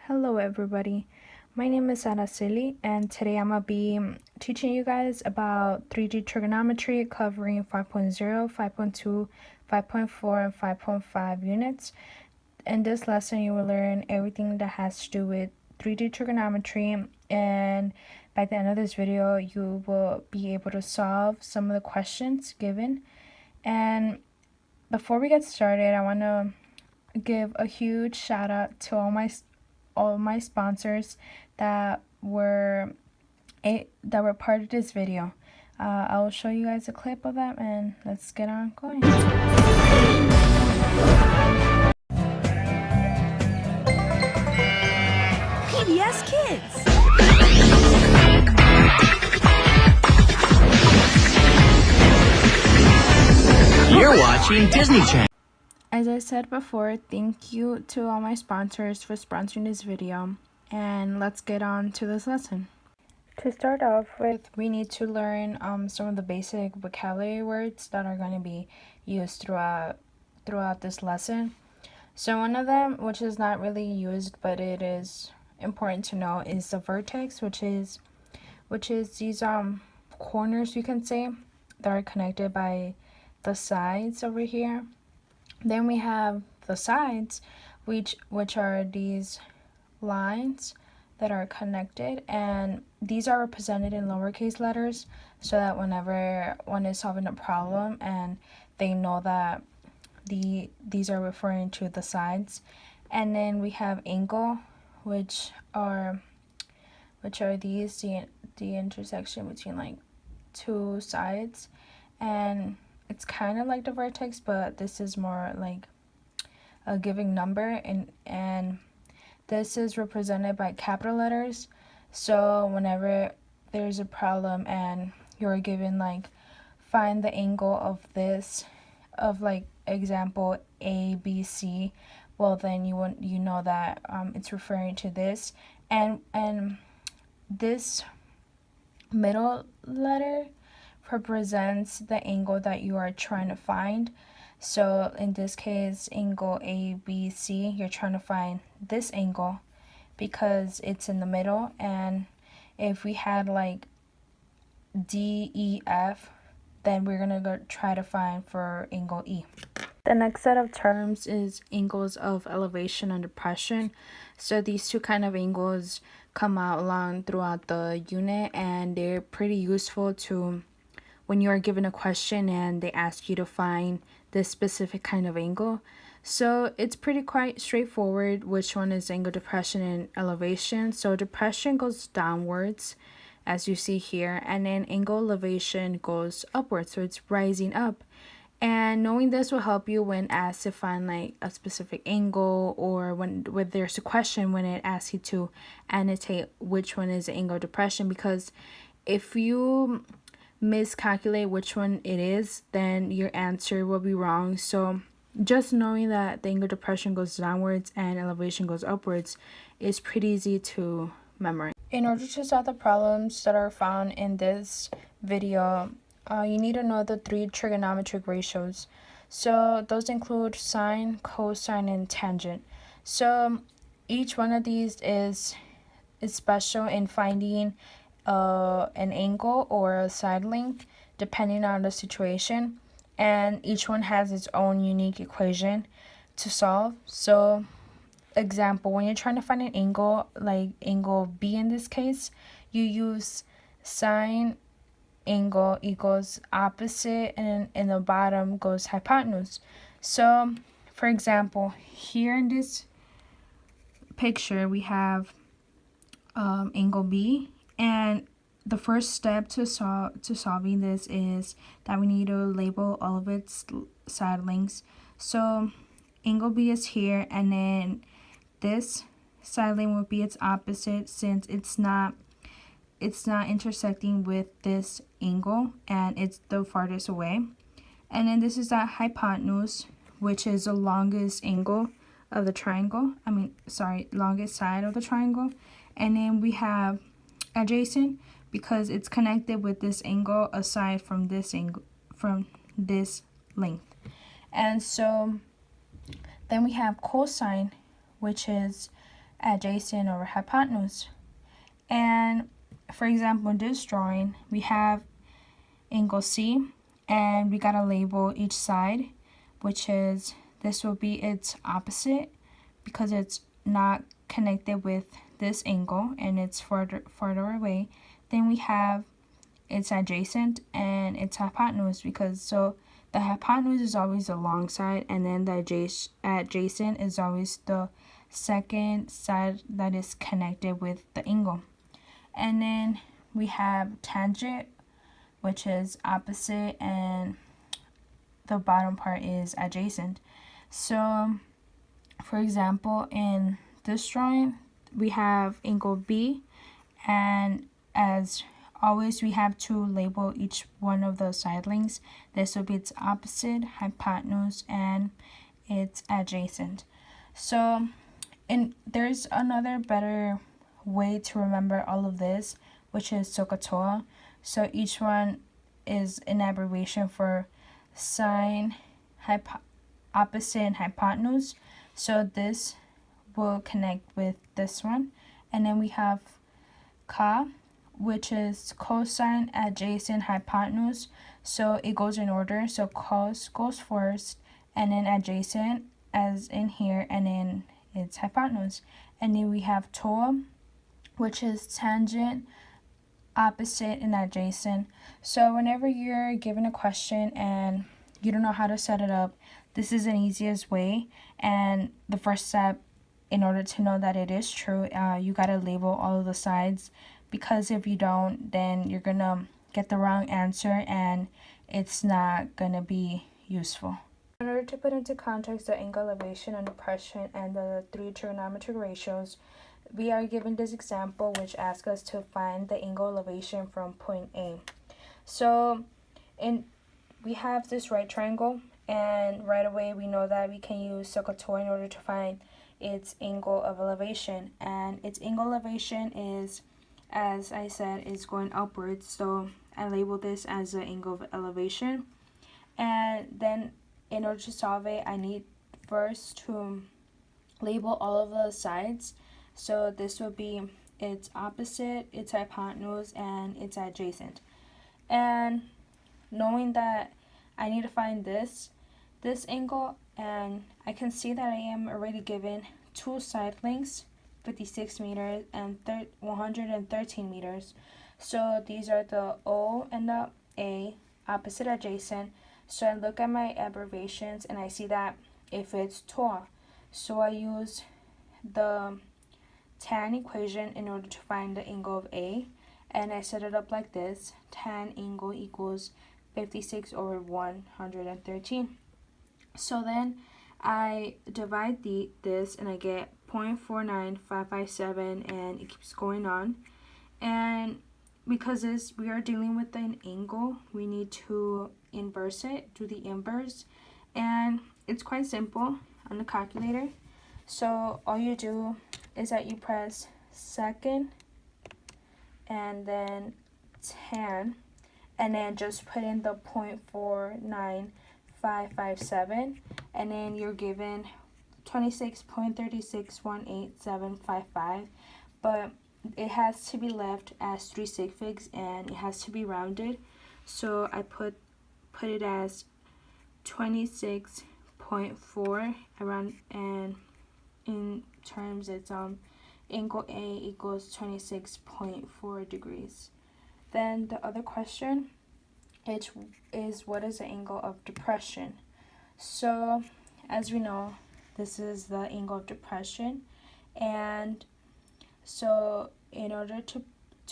Hello everybody, my name is Araceli and today I'm going to be teaching you guys about 3D trigonometry covering 5.0, 5.2, 5.4, and 5.5 units. In this lesson you will learn everything that has to do with 3D trigonometry, and by the end of this video you will be able to solve some of the questions given. And before we get started, I want to give a huge shout out to all my sponsors that were part of this video. I will show you guys a clip of them and let's get on going. PBS Kids. You're watching Disney Channel. As I said before, thank you to all my sponsors for sponsoring this video, and let's get on to this lesson. To start off with, we need to learn some of the basic vocabulary words that are going to be used throughout this lesson. So one of them, which is not really used but it is important to know, is the vertex, which is these corners, you can say, that are connected by the sides over here. Then we have the sides, which are these lines that are connected, and these are represented in lowercase letters so that whenever one is solving a problem and they know that these are referring to the sides. And then we have angle, which are these, the intersection between like two sides, and it's kind of like the vertex, but this is more like a giving number, and this is represented by capital letters. So whenever there's a problem and you're given like find the angle of this, of like example ABC, well then you know that it's referring to this, and this middle letter represents the angle that you are trying to find. So in this case, angle ABC, you're trying to find this angle because it's in the middle. And if we had like DEF, then we're gonna go try to find for angle E. The next set of terms is angles of elevation and depression. So these two kind of angles come out along throughout the unit, and they're pretty useful to when you are given a question and they ask you to find this specific kind of angle. So it's quite straightforward which one is angle depression and elevation. So depression goes downwards, as you see here, and then angle elevation goes upwards, so it's rising up. And knowing this will help you when asked to find like a specific angle, or when there's a question when it asks you to annotate which one is the angle depression, because if you miscalculate which one it is, then your answer will be wrong. So just knowing that the angle depression goes downwards and elevation goes upwards is pretty easy to memorize. In order to solve the problems that are found in this video, you need to know the 3 trigonometric ratios. So those include sine, cosine, and tangent. So each one of these is special in finding an angle or a side length depending on the situation, and each one has its own unique equation to solve. So example, when you're trying to find an angle, like angle B in this case, you use sine angle equals opposite, and in the bottom goes hypotenuse. So for example, here in this picture we have angle B, and the first step to solving this is that we need to label all of its side lengths. So angle B is here, and then this side length would be its opposite since it's not intersecting with this angle and it's the farthest away. And then this is that hypotenuse, which is the longest angle of the triangle. Longest side of the triangle. And then we have adjacent because it's connected with this angle aside from this angle, from this length. And so then we have cosine, which is adjacent over hypotenuse. And for example, in this drawing, we have angle C, and we gotta label each side, which is, this will be its opposite because it's not connected with this angle and it's farther away. Then we have its adjacent and its hypotenuse, because so the hypotenuse is always the long side, and then the adjacent is always the second side that is connected with the angle. And then we have tangent, which is opposite, and the bottom part is adjacent. So for example, in this drawing, we have angle B, and as always, we have to label each one of those side lengths. This will be its opposite, hypotenuse, and its adjacent. So, and there's another better way to remember all of this, which is SOHCAHTOA. So each one is an abbreviation for sine, opposite, and hypotenuse. So this will connect with this one. And then we have CA, which is cosine, adjacent, hypotenuse. So it goes in order. So cos goes first, and then adjacent as in here, and then it's hypotenuse. And then we have TOA, which is tangent, opposite, and adjacent. So whenever you're given a question and you don't know how to set it up, this is an easiest way. And the first step, in order to know that it is true, you gotta label all of the sides, because if you don't, then you're gonna get the wrong answer and it's not gonna be useful. In order to put into context the angle elevation and depression and the three trigonometric ratios, we are given this example which asks us to find the angle elevation from point A. So we have this right triangle, and right away we know that we can use SOHCAHTOA in order to find its angle of elevation. And its angle elevation is, as I said, is going upwards, so I label this as the angle of elevation. And then in order to solve it, I need first to label all of the sides. So this will be its opposite, its hypotenuse, and its adjacent. And knowing that I need to find this angle, and I can see that I am already given two side lengths, 56 meters and 113 meters. So these are the O and the A, opposite, adjacent. So I look at my abbreviations and I see that if it's TOA, so I use the tan equation in order to find the angle of A, and I set it up like this: tan angle equals 56 over 113. So then I divide this and I get 0.49557, and it keeps going on. And because we are dealing with an angle, we need to inverse it, do the inverse, and it's quite simple on the calculator. So all you do is that you press second and then tan, and then just put in the 0.49557, and then you're given 26.3618755, but it has to be left as 3 sig figs and it has to be rounded. So I put it as 26.4 around, and in terms it's angle A equals 26.4 degrees. Then the other question is what is the angle of depression? So as we know, this is the angle of depression, and so in order to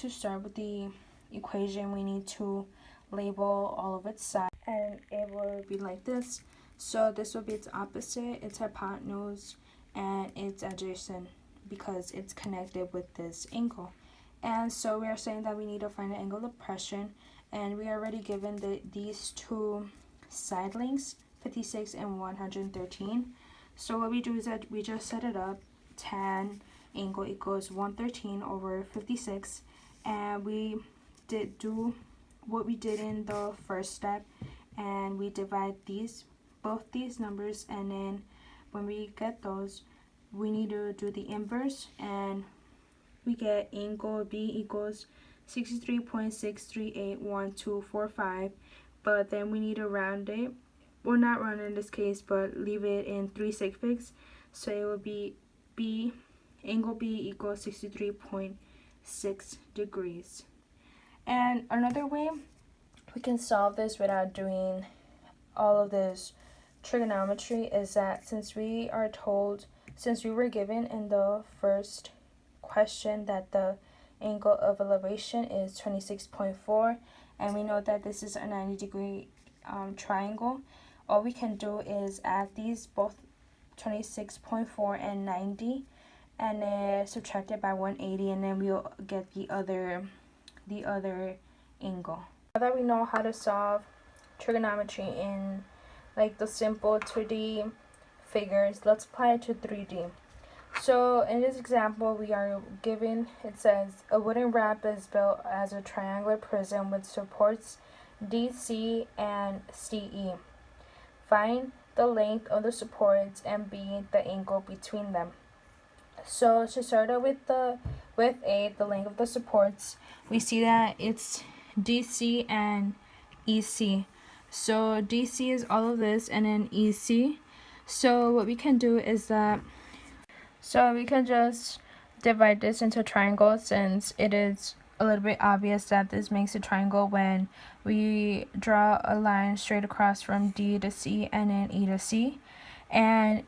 start with the equation, we need to label all of its sides, and it will be like this. So this will be its opposite, its hypotenuse, and its adjacent, because it's connected with this angle. And so we are saying that we need to find the angle of depression, and we are already given these two side lengths, 56 and 113. So what we do is that we just set it up: tan angle equals 113 over 56, and we do what we did in the first step, and we divide both these numbers, and then when we get those, we need to do the inverse, and we get angle B equals 63.6381245, but then we need to round it, or not round it in this case, but leave it in 3 sig figs. So it will be angle B equals 63.6 degrees. And another way we can solve this without doing all of this trigonometry is that since we were given in the first question that the angle of elevation is 26.4, and we know that this is a 90-degree triangle, all we can do is add these, both 26.4 and 90, and then subtract it by 180, and then we'll get the other angle. Now that we know how to solve trigonometry in like the simple 2D figures, let's apply it to 3D. So in this example, we are given, it says, a wooden ramp is built as a triangular prism with supports DC and CE. Find the length of the supports and B, the angle between them. So to start out with A, the length of the supports, we see that it's DC and EC. So DC is all of this, and then EC. So what we can do is that, so we can just divide this into triangles, since it is a little bit obvious that this makes a triangle when we draw a line straight across from D to C and then E to C. And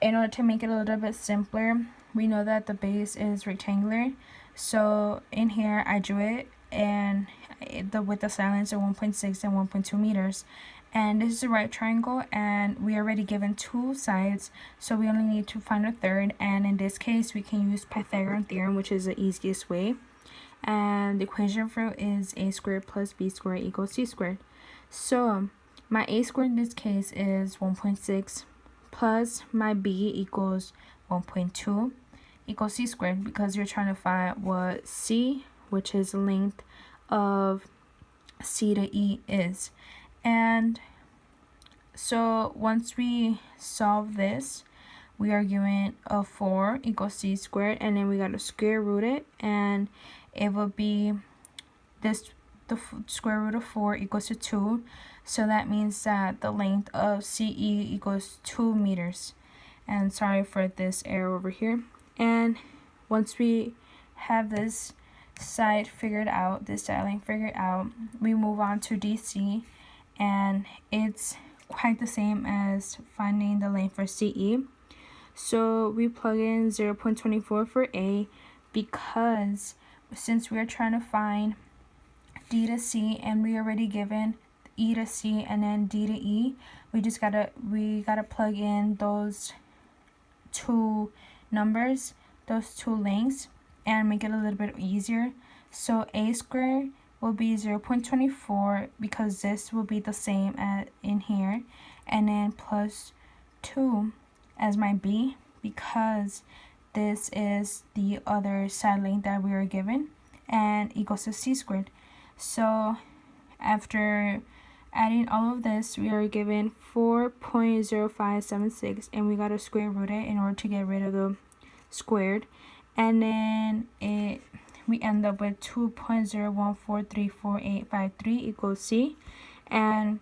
in order to make it a little bit simpler, we know that the base is rectangular. So in here I drew it, and the width of silence are 1.6 and 1.2 meters. And this is a right triangle, and we are already given 2 sides, so we only need to find a third. And in this case, we can use Pythagorean theorem, which is the easiest way. And the equation for it is a squared plus b squared equals c squared. So my a squared in this case is 1.6 plus my b equals 1.2 equals c squared, because you're trying to find what c, which is the length of C to E, is. And so once we solve this, we are given a 4 equals c squared, and then we got to square root it, and it will be this, the square root of 4 equals to 2. So that means that the length of CE equals 2 meters. And sorry for this error over here. And once we have this side figured out, this side length figured out, we move on to DC, and it's quite the same as finding the length for CE. So we plug in 0.24 for A, because since we're trying to find D to C and we already given E to C and then D to E, we gotta plug in those 2 numbers, those 2 lengths, and make it a little bit easier. So A squared will be 0.24, because this will be the same as in here, and then plus 2 as my B, because this is the other side length that we were given, and equals to c squared. So after adding all of this, we are given 4.0576, and we got to square root it in order to get rid of the squared, and then we end up with 2.014348853 equals c, and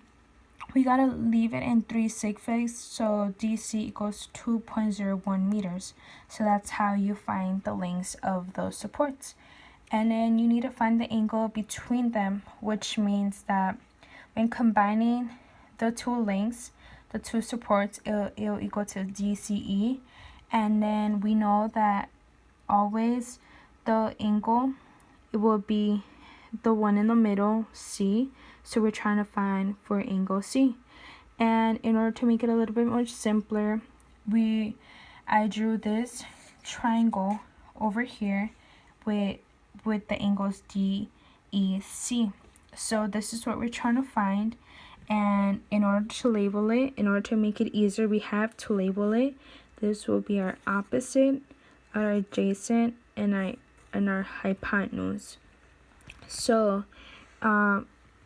we gotta leave it in 3 sig figs, so DC equals 2.01 meters. So that's how you find the lengths of those supports. And then you need to find the angle between them, which means that when combining the 2 lengths, the 2 supports, it'll equal to DCE. And then we know that always the angle, it will be the one in the middle, C. So we're trying to find for angle C. And in order to make it a little bit more simpler, I drew this triangle over here with the angles D, E, C. So this is what we're trying to find. And in order to label it, in order to make it easier, we have to label it. This will be our opposite, our adjacent, and our hypotenuse. So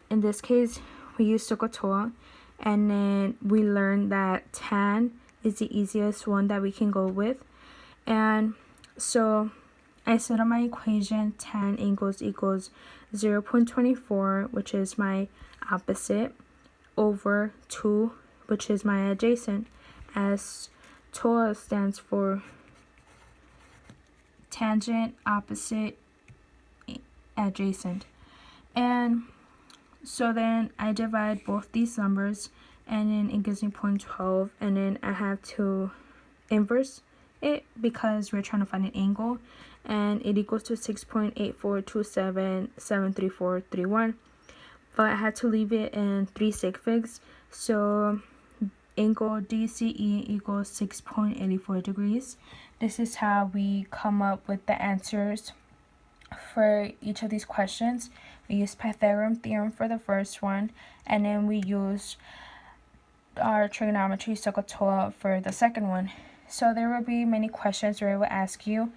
in this case, we use SOHCAHTOA, and then we learned that tan is the easiest one that we can go with. And so I set up my equation. Tan angles equals 0.24, which is my opposite, over 2, which is my adjacent, as TOA stands for tangent, opposite, adjacent. And so then I divide both these numbers, and then it gives me 0.12, and then I have to inverse it because we're trying to find an angle, and it equals to 6.8427733431. But I had to leave it in 3 sig figs, so angle DCE equals 6.84 degrees. This is how we come up with the answers for each of these questions. We use Pythagorean theorem for the first one, and then we use our trigonometry SOHCAHTOA for the second one. So there will be many questions where it will ask you,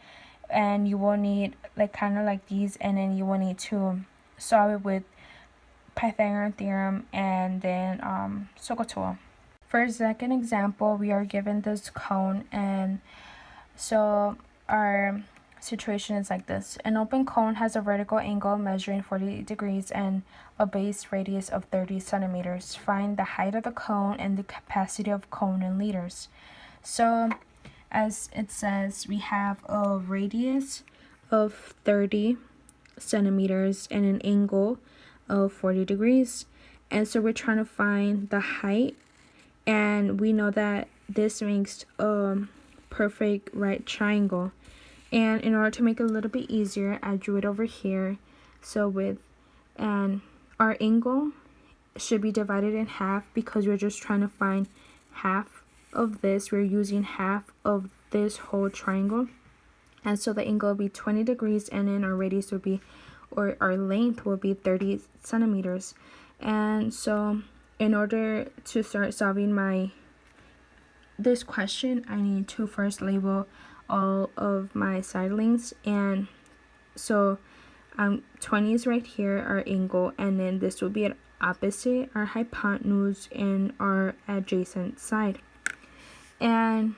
and you will need kind of like these, and then you will need to solve it with Pythagorean theorem and then SOHCAHTOA. For the second example, we are given this cone, and so our situation is like this. An open cone has a vertical angle measuring 40 degrees and a base radius of 30 centimeters. Find the height of the cone and the capacity of cone in liters. So as it says, we have a radius of 30 centimeters and an angle of 40 degrees. And so we're trying to find the height, and we know that this makes a perfect right triangle. And in order to make it a little bit easier, I drew it over here. So and our angle should be divided in half because we're just trying to find half of this. We're using half of this whole triangle. And so the angle will be 20 degrees, and then our radius will be, or our length will be 30 centimeters. And so in order to start solving this question, I need to first label all of my side lengths. And so 20 is right here, our angle, and then this will be at opposite, our hypotenuse, and our adjacent side. And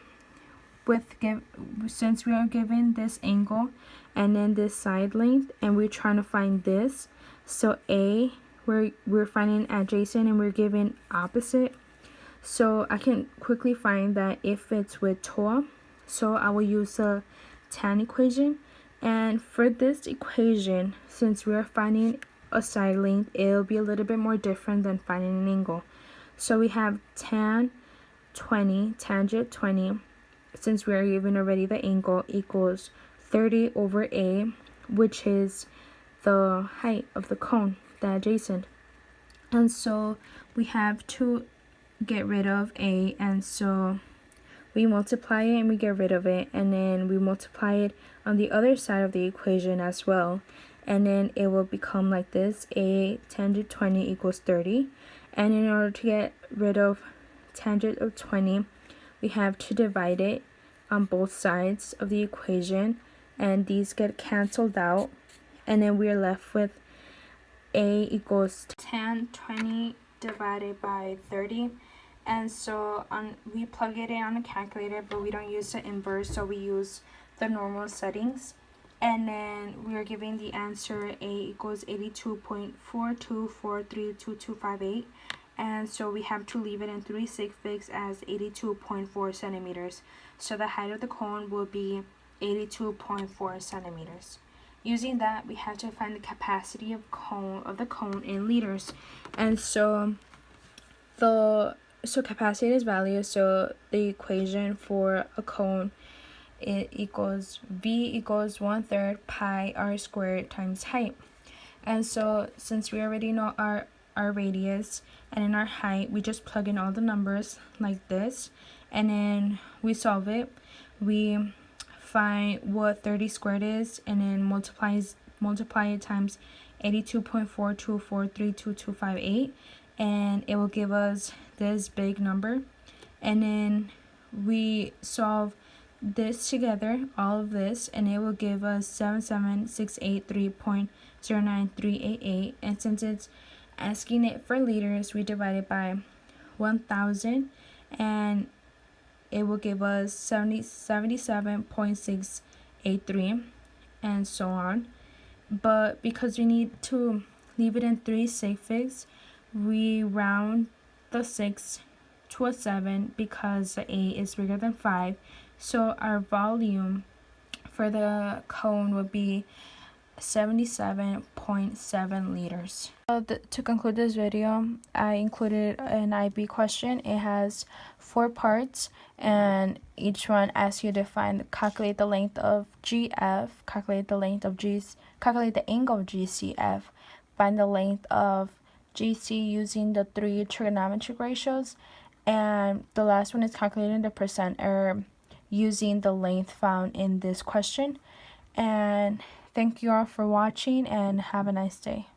since we are given this angle and then this side length, and we're trying to find this, so A, we're finding adjacent and we're given opposite. So I can quickly find that if it's with TOA, so I will use the tan equation. And for this equation, since we are finding a side length, it'll be a little bit more different than finding an angle. So we have tan 20, tangent 20, since we are given already the angle, equals 30 over A, which is the height of the cone, the adjacent. And so we have to get rid of A, and so we multiply it and we get rid of it, and then we multiply it on the other side of the equation as well, and then it will become like this: A tangent 20 equals 30. And in order to get rid of tangent of 20, we have to divide it on both sides of the equation, and these get canceled out, and then we're left with A equals tan 20 divided by 30. And so we plug it in on a calculator, but we don't use the inverse, so we use the normal settings. And then we are giving the answer A equals 82.42432258. And so we have to leave it in 3 sig figs as 82.4 centimeters. So the height of the cone will be 82.4 centimeters. Using that, we have to find the capacity of the cone in liters. And so capacity is value, so the equation for a cone, it equals V equals 1/3 pi r squared times height. And so since we already know our radius and in our height, we just plug in all the numbers like this, and then we solve it. We find what 30 squared is, and then multiply it times 82.42432258, and it will give us this big number. And then we solve this together, all of this, and it will give us 77683.09388. And since it's asking it for liters, we divide it by 1000, and it will give us 77.683 and so on. But because we need to leave it in 3 sig figs, we round the 6 to a 7 because the 8 is bigger than 5. So our volume for the cone would be 77.7 liters. To conclude this video, I included an IB question. It has 4 parts, and each one asks you to calculate the length of GF, calculate the angle of GCF, find the length of GC using the 3 trigonometric ratios, and the last one is calculating the percent error using the length found in this question. And thank you all for watching, and have a nice day.